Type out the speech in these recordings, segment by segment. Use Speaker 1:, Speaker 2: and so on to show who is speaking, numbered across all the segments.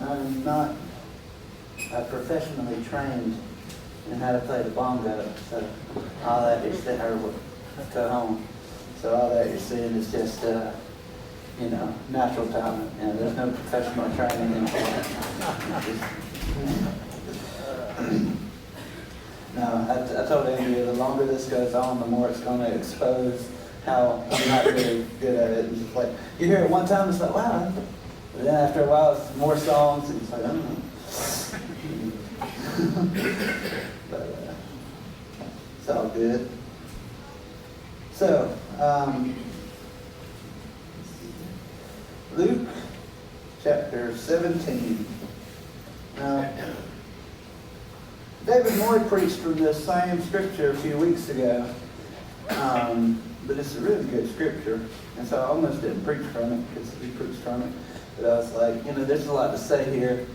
Speaker 1: I'm not professionally trained in how to play the bongo, so all that you're seeing, or cajon, so all that you're seeing is just, natural talent, and there's no professional training in it. No, I told Andrea the longer this goes on, the more it's going to expose how I'm not really good at it. It's just like, you hear it one time, it's like, wow. But then after a while, it's more songs, and it's like, I don't know. But it's all good. So, Luke chapter 17. Now, David Moore preached from this same scripture a few weeks ago, but it's a really good scripture, and so I almost didn't preach from it because he preached from it. But I was like, there's a lot to say here,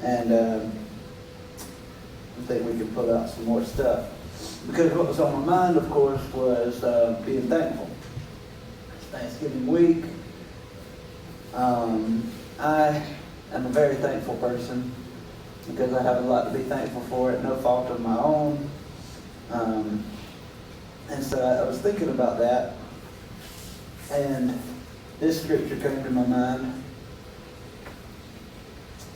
Speaker 1: and I think we can pull out some more stuff. Because what was on my mind, of course, was being thankful. It's Thanksgiving week. I am a very thankful person because I have a lot to be thankful for at no fault of my own. And so I was thinking about that, and this scripture came to my mind.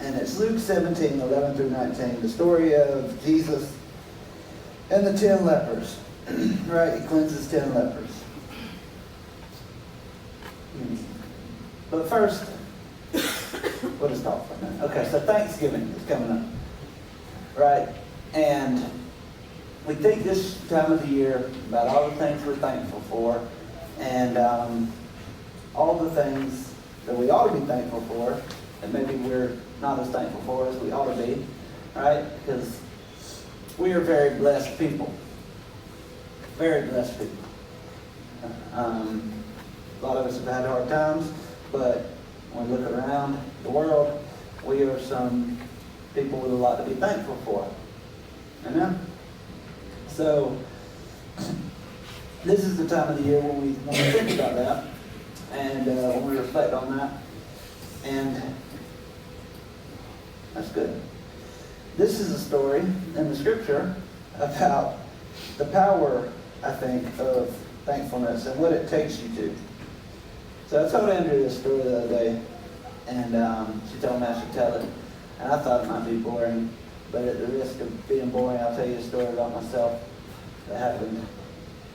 Speaker 1: And it's Luke 17, 11 through 19, the story of Jesus and the 10 lepers. Right? He cleanses 10 lepers. But first, we'll just talk for a minute. Okay, so Thanksgiving is coming up. Right? And we think this time of the year about all the things we're thankful for, and all the things that we ought to be thankful for, and maybe we're not as thankful for as we ought to be, right? Because we are very blessed people. Very blessed people. A lot of us have had hard times, but when we look around the world, we are some people with a lot to be thankful for. Amen? So, this is the time of the year when we think about that, and when we reflect on that, and that's good. This is a story in the scripture about the power, I think, of thankfulness and what it takes you to. So I told Andrew this story the other day, and she told me I should tell it. And I thought it might be boring, but at the risk of being boring, I'll tell you a story about myself that happened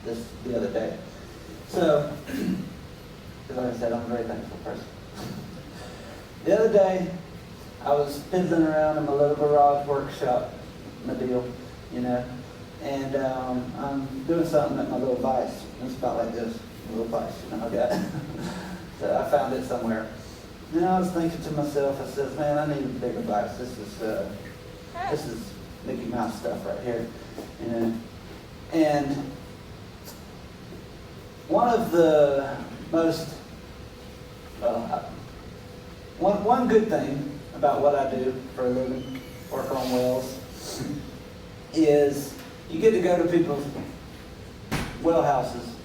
Speaker 1: the other day. So, because like I said, I'm a very thankful person. The other day, I was piddling around in my little garage workshop, my deal, and I'm doing something at my little vise. It's about like this, a little vise, I got. So I found it somewhere. And I was thinking to myself, I said, man, I need a bigger vise. This is Mickey Mouse stuff right here, And one of the most, one good thing about what I do for a living, work on wells, is you get to go to people's well houses,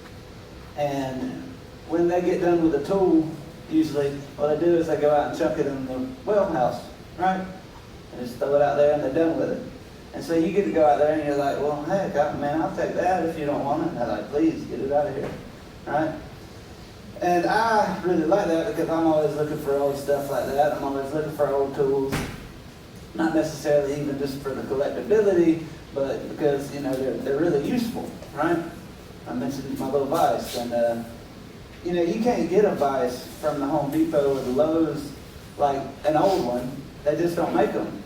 Speaker 1: and when they get done with a tool, usually what they do is they go out and chuck it in the well house, right? And just throw it out there and they're done with it. And so you get to go out there and you're like, well, heck, man, I'll take that if you don't want it. And they're like, please, get it out of here, right? And I really like that because I'm always looking for old stuff like that. I'm always looking for old tools, not necessarily even just for the collectability, but because, they're really useful, right? I mentioned my little vise, and you can't get a vise from the Home Depot or the Lowe's like an old one. They just don't make them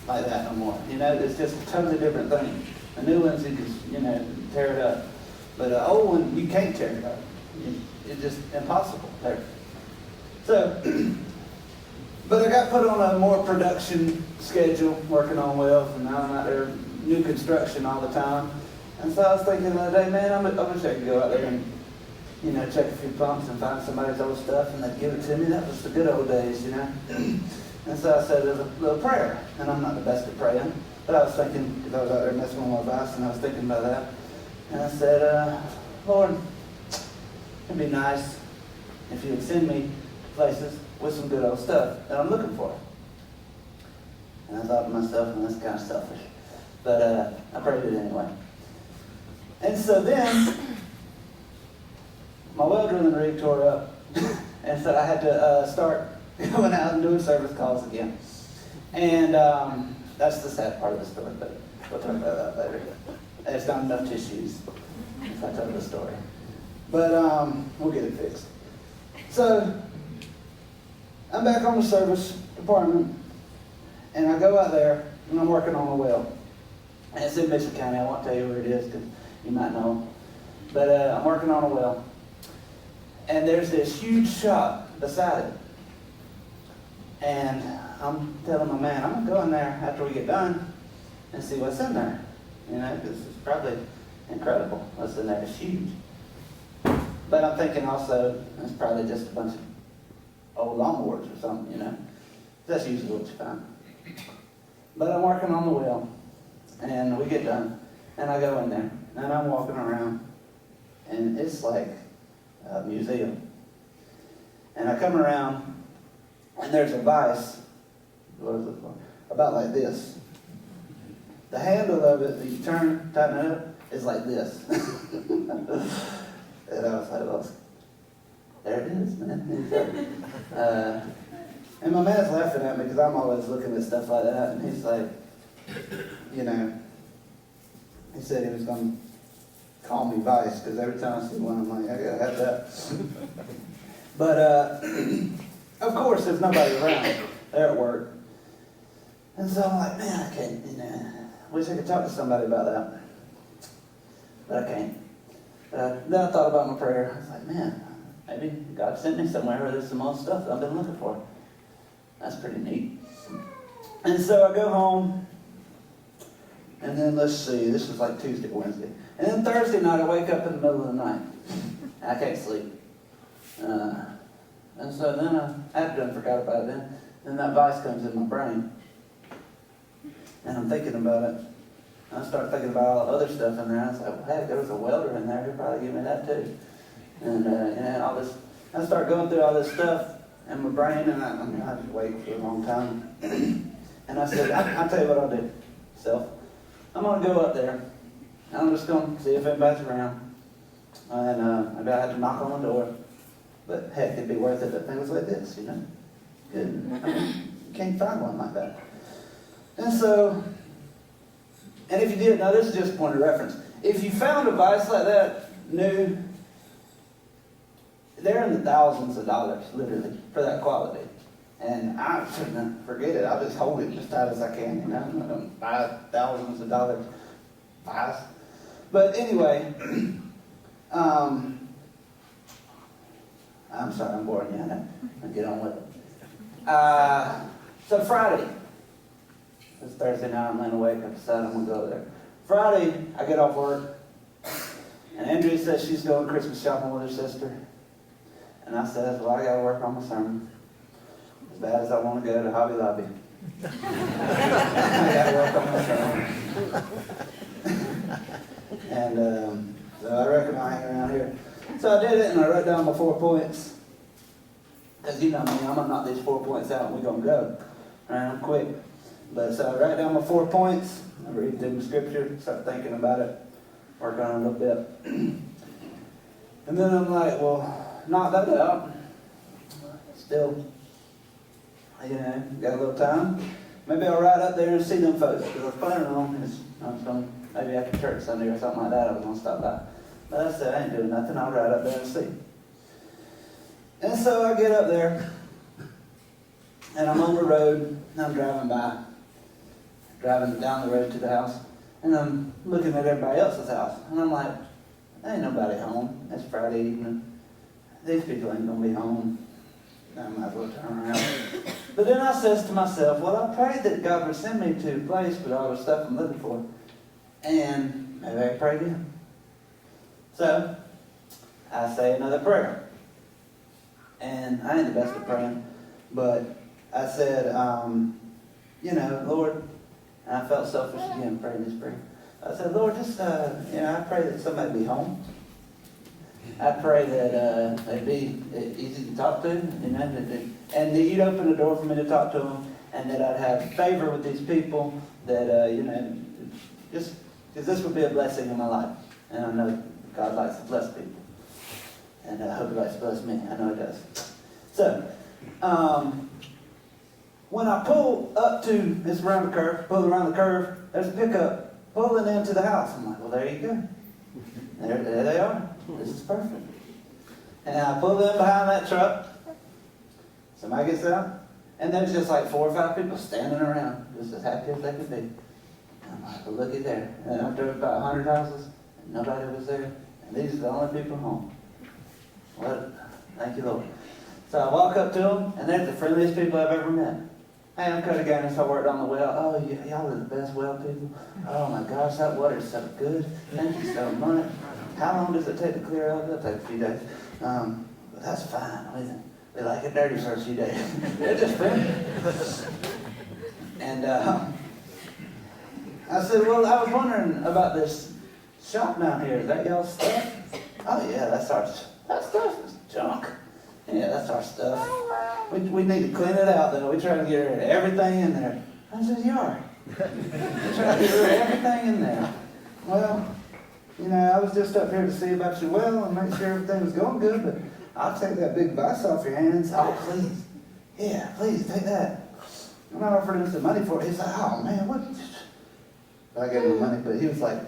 Speaker 1: like that no more. It's just a totally different thing. The new ones, you can, tear it up. But an old one, you can't tear it up. It's just impossible. There. So, but I got put on a more production schedule, working on wells, and now I'm out there, new construction all the time. And so I was thinking the other day, man, I wish I could go out there and, check a few pumps and find somebody's old stuff, and they'd give it to me. That was the good old days, And so I said a little prayer, and I'm not the best at praying, but I was thinking, because I was out there messing with my vise, and I was thinking about that. And I said, Lord, it'd be nice if you would send me places with some good old stuff that I'm looking for. And I thought to myself, well, that's kind of selfish. But I prayed it anyway. And so then, my well drilling rig tore up. And so I had to start going out and doing service calls again. And that's the sad part of the story, but we'll talk about that later. There's not enough tissues if I tell the story. But we'll get it fixed. So, I'm back on the service department, and I go out there, and I'm working on a well. And it's in Bishop County. I won't tell you where it is, because you might know. But I'm working on a well. And there's this huge shop beside it. And I'm telling my man, I'm going to go in there after we get done and see what's in there. You know, because it's probably incredible what's in there. It's huge. But I'm thinking also, it's probably just a bunch of old lawnmowers or something, you know. That's usually what you find. But I'm working on the well, and we get done, and I go in there, and I'm walking around, and it's like a museum. And I come around, and there's a vise, what is it for? About like this. The handle of it that you turn, tighten it up, is like this. And I was like, well, there it is, man. And my man's laughing at me because I'm always looking at stuff like that. And he's like, you know, he said he was going to call me Vice because every time I see one, I'm like, I got to have that. But, of course, there's nobody around. They're at work. And so I'm like, man, I can't, you know, wish I could talk to somebody about that. But I can't. Then I thought about my prayer. I was like, man, maybe God sent me somewhere where there's some more stuff that I've been looking for. That's pretty neat. And so I go home, and then let's see, this was like Tuesday, Wednesday. And then Thursday night, I wake up in the middle of the night. I can't sleep. And so then I had done forgot about it then that vice comes in my brain. And I'm thinking about it. I start thinking about all the other stuff in there. I was like, well, heck, there was a welder in there. He'll probably give me that too. And all this. I start going through all this stuff in my brain, and I just wait for a long time. And I said, I'll tell you what I'll do, self. I'm going to go up there. I'm just going to see if anybody's around. And maybe I have to knock on the door. But heck, it'd be worth it if things like this, you know. Good. I mean, you can't find one like that. And so, and if you did, now this is just a point of reference. If you found a vice like that, new, they're in the thousands of dollars, literally, for that quality. And I shouldn't forget it. I'll just hold it as tight as I can, you know. I'm not going to buy thousands of dollars vice. But anyway, I'm sorry, I'm boring you. I'll get on with it. So Friday. It's Thursday night, I'm laying awake, I decide I'm going to go there. Friday, I get off work, and Andrea says she's going Christmas shopping with her sister. And I said, well, I got to work on my sermon. As bad as I want to go to Hobby Lobby. I got to work on my sermon. And so I reckon I'll hang around here. So I did it, and I wrote down my 4 points. Because you know me, I'm going to knock these 4 points out, and we're going to go. All right, I'm quick. But so I write down my 4 points, I read through the scripture, start thinking about it, work on it a little bit. And then I'm like, well, knock that out. Still, you know, got a little time. Maybe I'll ride up there and see them folks, because I was planning on this. I was going, maybe after church Sunday or something like that, I was going to stop by. But I said, I ain't doing nothing, I'll ride up there and see. And so I get up there, and I'm on the road, and I'm driving down the road to the house, and I'm looking at everybody else's house, and I'm like, there ain't nobody home. It's Friday evening. These people ain't going to be home. I might as well turn around. But then I says to myself, well, I prayed that God would send me to a place with all the stuff I'm looking for, and maybe I can pray again. So, I say another prayer. And I ain't the best at praying, but I said, you know, Lord, and I felt selfish again praying this prayer. I said, Lord, just, you know, I pray that somebody be home. I pray that they'd be easy to talk to, you know, and that you'd open the door for me to talk to them, and that I'd have favor with these people, that, just because this would be a blessing in my life. And I know God likes to bless people. And I hope He likes to bless me. I know He does. So, when I pull up to, it's around the curve, pull around the curve, there's a pickup pulling into the house. I'm like, well, there you go. There they are. This is perfect. And I pull in behind that truck. Somebody gets out. And there's just like 4 or 5 people standing around, just as happy as they could be. And I'm like, well, looky there. And I drove about 100 houses, and nobody was there. And these are the only people home. Well, thank you, Lord. So I walk up to them, and they're the friendliest people I've ever met. Hey, I'm Cody Gainous. I worked on the well. Oh, y'all are the best well people. Oh my gosh, that water's so good. Thank you so much. How long does it take to clear out? It'll take a few days. But that's fine. We like it dirty for a few days. They're just friendly. And I said, well, I was wondering about this shop down here. Is that y'all's stuff? Oh yeah, that stuff is junk. Yeah, that's our stuff. We need to clean it out, though. We try to get rid of everything in there. I said, you are. We try to get rid of everything in there. Well, I was just up here to see about your well and make sure everything was going good, but I'll take that big vice off your hands. Oh, please. Yeah, please, take that. And I offered him some money for it. He's like, oh, man, what? I gave him the money, but he was like,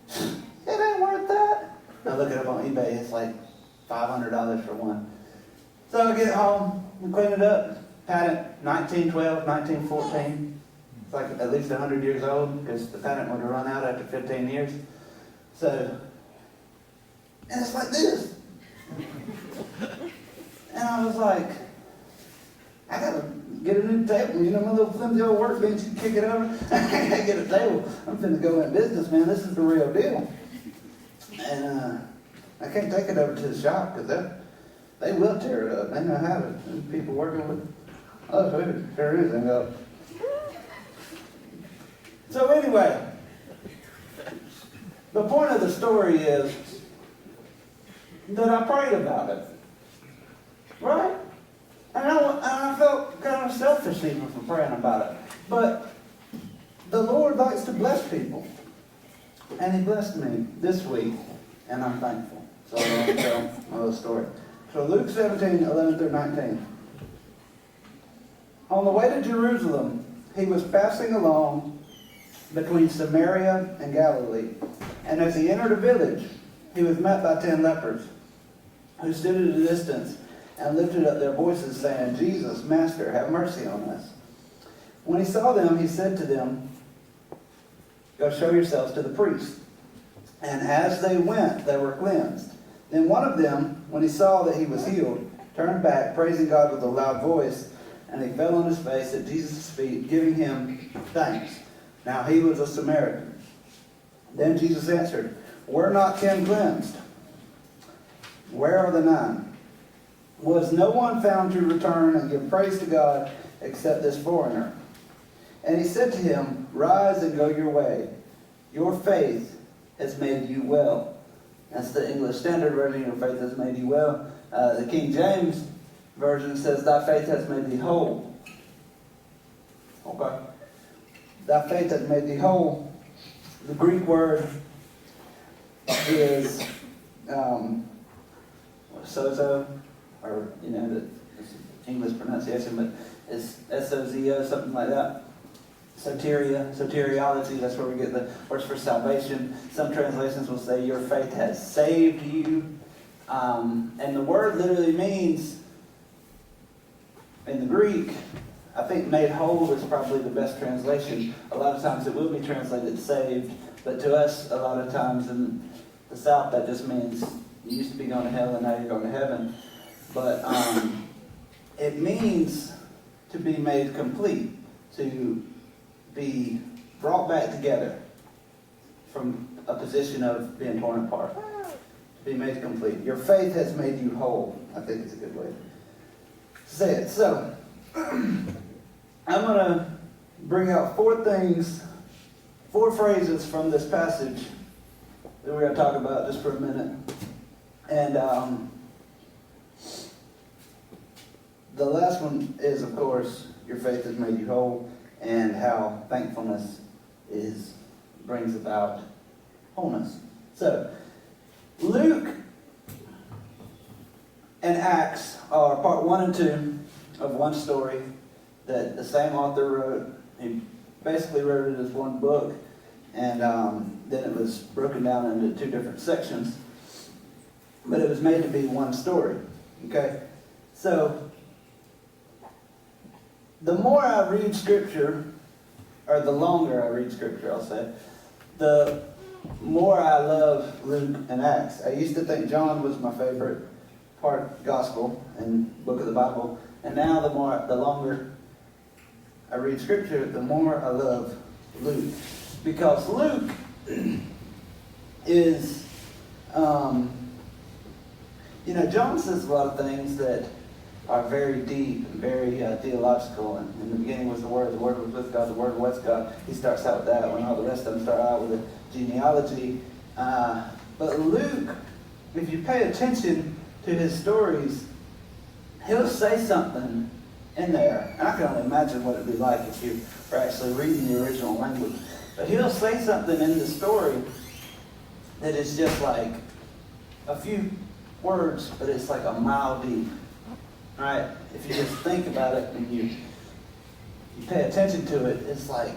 Speaker 1: it ain't worth that. I look it up on eBay. It's like $500 for one. So I get home and clean it up. Patent 1912, 1914. It's like at least 100 years old because the patent would have run out after 15 years. So, and it's like this. And I was like, I gotta get a new table. My little flimsy old workbench, you kick it over. I gotta get a table. I'm finna go in business, man. This is the real deal. And I can't take it over to the shop because they will tear it up. They know how to. There's people working with us. There is. So anyway, the point of the story is that I prayed about it. Right? And I felt kind of selfish even for praying about it. But the Lord likes to bless people. And He blessed me this week. And I'm thankful. So I'm going to tell my little story. So Luke 17, 11 through 19. On the way to Jerusalem, He was passing along between Samaria and Galilee. And as He entered a village, He was met by 10 lepers, who stood at a distance and lifted up their voices, saying, Jesus, Master, have mercy on us. When He saw them, He said to them, go show yourselves to the priest. And as they went, they were cleansed. Then one of them, when he saw that he was healed, turned back, praising God with a loud voice, and he fell on his face at Jesus' feet, giving Him thanks. Now he was a Samaritan. Then Jesus answered, were not 10 cleansed? Where are the 9? Was no one found to return and give praise to God except this foreigner? And He said to him, rise and go your way. Your faith has made you well. That's the English Standard Version. Your faith has made you well. The King James Version says, thy faith has made thee whole. Okay. Thy faith has made thee whole. The Greek word is sozo, or the English pronunciation, but it's S-O-Z-O, something like that. Soteriology, that's where we get the words for salvation. Some translations will say your faith has saved you. And the word literally means, in the Greek, I think made whole is probably the best translation. A lot of times it will be translated saved, but to us, a lot of times in the South, that just means you used to be going to hell and now you're going to heaven. But it means to be made complete, to be brought back together from a position of being torn apart, to be made complete. Your faith has made you whole, I think it's a good way to say it. So, I'm going to bring out 4 phrases from this passage that we're going to talk about just for a minute. And the last one is, of course, your faith has made you whole, and how thankfulness brings about wholeness. So, Luke and Acts are part 1 and 2 of one story that the same author wrote. He basically wrote it as one book, and then it was broken down into 2 different sections. But it was made to be one story. Okay? So, the more I read Scripture, or the longer I read Scripture, I'll say, the more I love Luke and Acts. I used to think John was my favorite part, gospel and book of the Bible, and now the longer I read Scripture, the more I love Luke, because Luke is, John says a lot of things that are very deep and very theological. And in the beginning was the Word was with God, the Word was God. He starts out with that, when all the rest of them start out with a genealogy. But Luke, if you pay attention to his stories, he'll say something in there. And I can only imagine what it'd be like if you were actually reading the original language. But he'll say something in the story that is just like a few words, but it's like a mile deep. Right? If you just think about it and you pay attention to it, it's like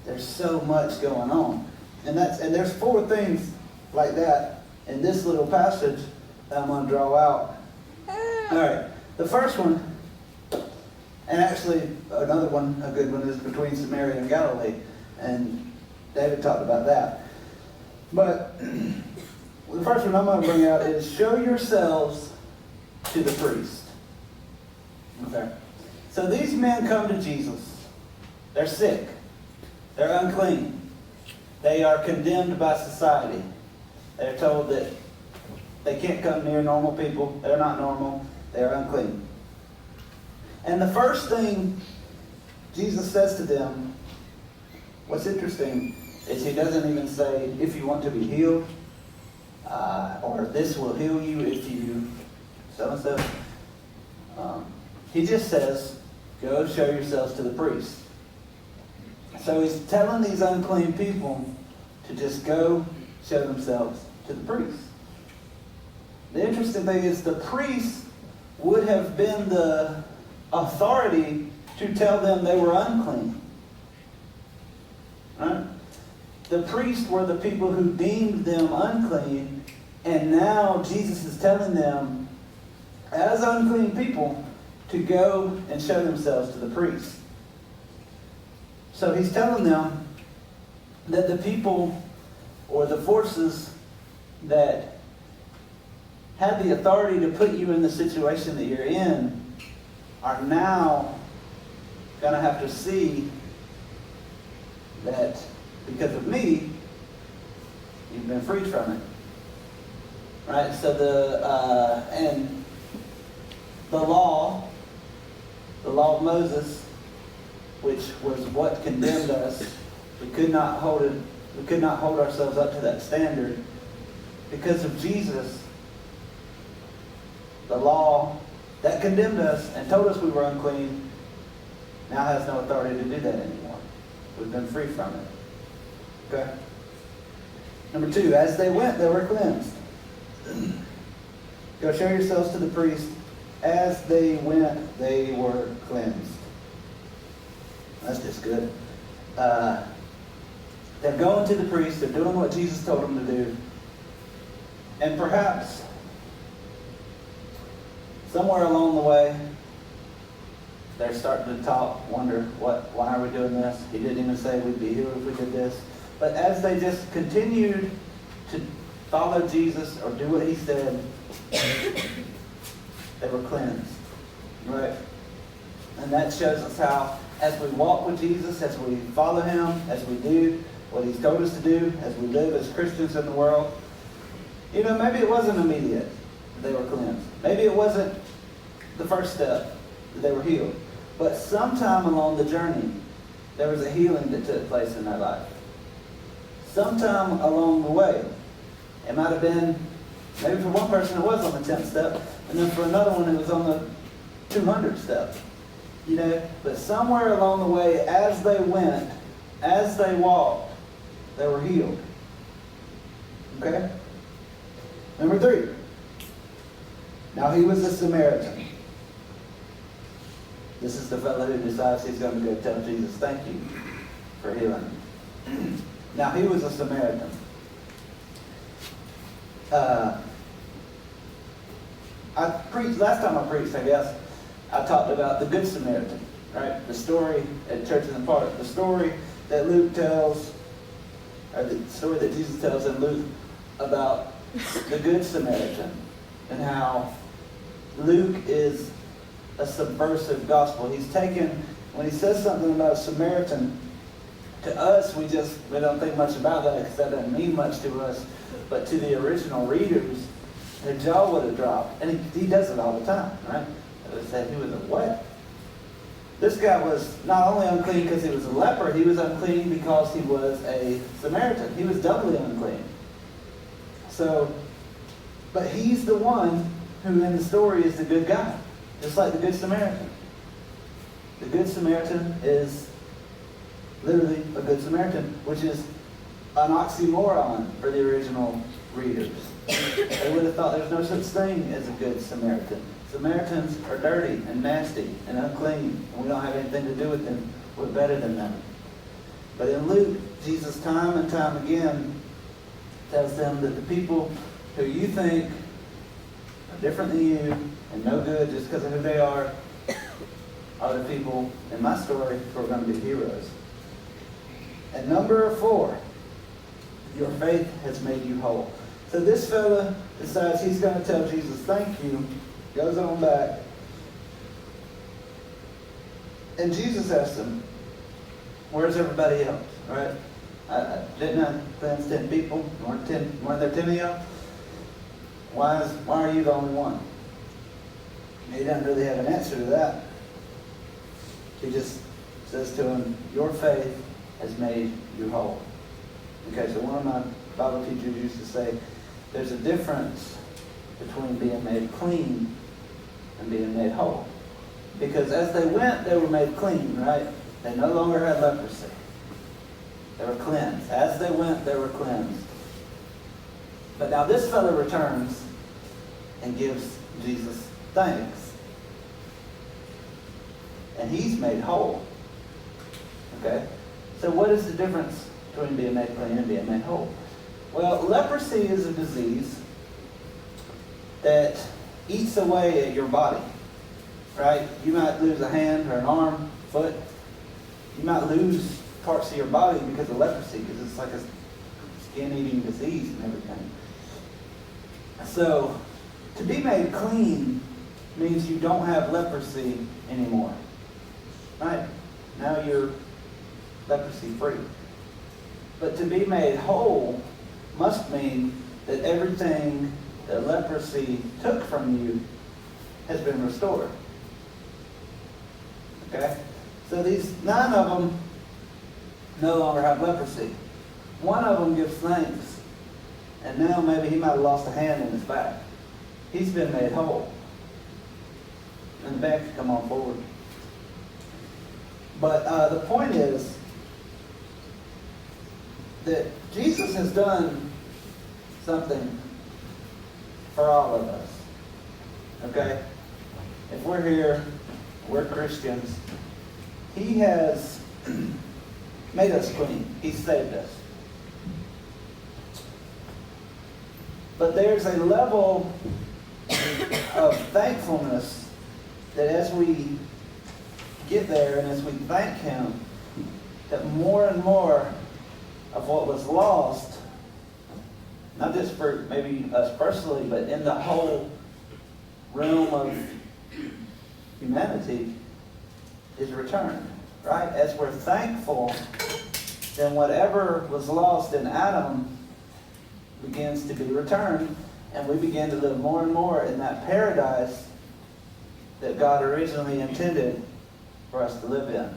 Speaker 1: there's so much going on. And there's 4 things like that in this little passage that I'm going to draw out. All right. The first one, and actually another one, a good one, is between Samaria and Galilee. And David talked about that. But the first one I'm going to bring out is show yourselves to the priest. Okay. So these men come to Jesus. They're sick. They're unclean. They are condemned by society. They're told that they can't come near normal people. They're not normal. They're unclean. And the first thing Jesus says to them, what's interesting, is he doesn't even say, if you want to be healed, or this will heal you if you so-and-so. He just says, go show yourselves to the priest. So he's telling these unclean people to just go show themselves to the priest. The interesting thing is the priest would have been the authority to tell them they were unclean. Right? The priests were the people who deemed them unclean, and now Jesus is telling them, as unclean people, to go and show themselves to the priest. So he's telling them that the people or the forces that have the authority to put you in the situation that you're in are now going to have to see that because of me, you've been freed from it. Right? So the law of Moses, which was what condemned us, we could not hold ourselves up to that standard. Because of Jesus, the law that condemned us and told us we were unclean now has no authority to do that anymore. We've been free from it. Okay? Number 2, as they went, they were cleansed. Go show yourselves to the priest. As they went, they were cleansed. That's just good. They're going to the priest. They're doing what Jesus told them to do. And perhaps somewhere along the way, they're starting to talk, wonder, why are we doing this? He didn't even say we'd be healed if we did this. But as they just continued to follow Jesus or do what he said, they were cleansed. Right? And that shows us how, as we walk with Jesus, as we follow him, as we do what he's told us to do, as we live as Christians in the world, maybe it wasn't immediate that they were cleansed. Maybe it wasn't the first step that they were healed. But sometime along the journey, there was a healing that took place in their life. Sometime along the way, it might have been, maybe for one person it was on the 10th step, and then for another one it was on the 200th step. But somewhere along the way, as they went, as they walked, they were healed. Okay? Number 3. Now he was a Samaritan. This is the fellow who decides he's going to go tell Jesus, thank you for healing him. Now he was a Samaritan. Last time I preached, I guess, I talked about the Good Samaritan, right? The story at Church in the Park. The story that Luke tells, or the story that Jesus tells in Luke about the Good Samaritan, and how Luke is a subversive gospel. He's taken, when he says something about a Samaritan, to us, we don't think much about that because that doesn't mean much to us. But to the original readers, their jaw would have dropped. And he does it all the time, right? They said he was a what? This guy was not only unclean because he was a leper, he was unclean because he was a Samaritan. He was doubly unclean. So, but he's the one who in the story is the good guy. Just like the Good Samaritan. The Good Samaritan is literally a Good Samaritan, which is an oxymoron for the original readers. They would have thought there's no such thing as a Good Samaritan. Samaritans are dirty and nasty and unclean, and we don't have anything to do with them. We're better than them. But in Luke, Jesus time and time again tells them that the people who you think are different than you and no good just because of who they are the people in my story who are going to be heroes. And number 4, your faith has made you whole. So this fella decides he's going to tell Jesus, thank you, goes on back. And Jesus asked him, where's everybody else? Right? Didn't I cleanse 10 people? Weren't there 10 of y'all? Why are you the only one? He doesn't really have an answer to that. He just says to him, your faith has made you whole. Okay, so one of my Bible teachers used to say, there's a difference between being made clean and being made whole. Because as they went, they were made clean, right? They no longer had leprosy. They were cleansed. As they went, they were cleansed. But now this fellow returns and gives Jesus thanks. And he's made whole. Okay? So what is the difference between being made clean and being made whole? Well, leprosy is a disease that eats away at your body. Right? You might lose a hand or an arm, foot. You might lose parts of your body because of leprosy, because it's like a skin-eating disease and everything. So, to be made clean means you don't have leprosy anymore. Right? Now you're leprosy-free. But to be made whole must mean that everything that leprosy took from you has been restored. Okay? So these 9 of them no longer have leprosy. One of them gives thanks. And now maybe he might have lost a hand in his back. He's been made whole. And the back can come on forward. But the point is that Jesus has done something for all of us. Okay? If we're here, we're Christians, He has made us clean. He saved us. But there's a level of thankfulness that as we get there and as we thank Him, that more and more of what was lost, not just for maybe us personally, but in the whole realm of humanity, is returned. Right? As we're thankful, then whatever was lost in Adam begins to be returned, and we begin to live more and more in that paradise that God originally intended for us to live in.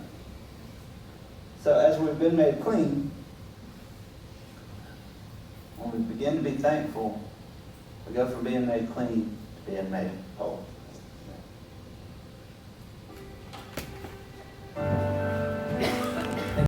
Speaker 1: So as we've been made clean, when we begin to be thankful, we go from being made clean to being made whole.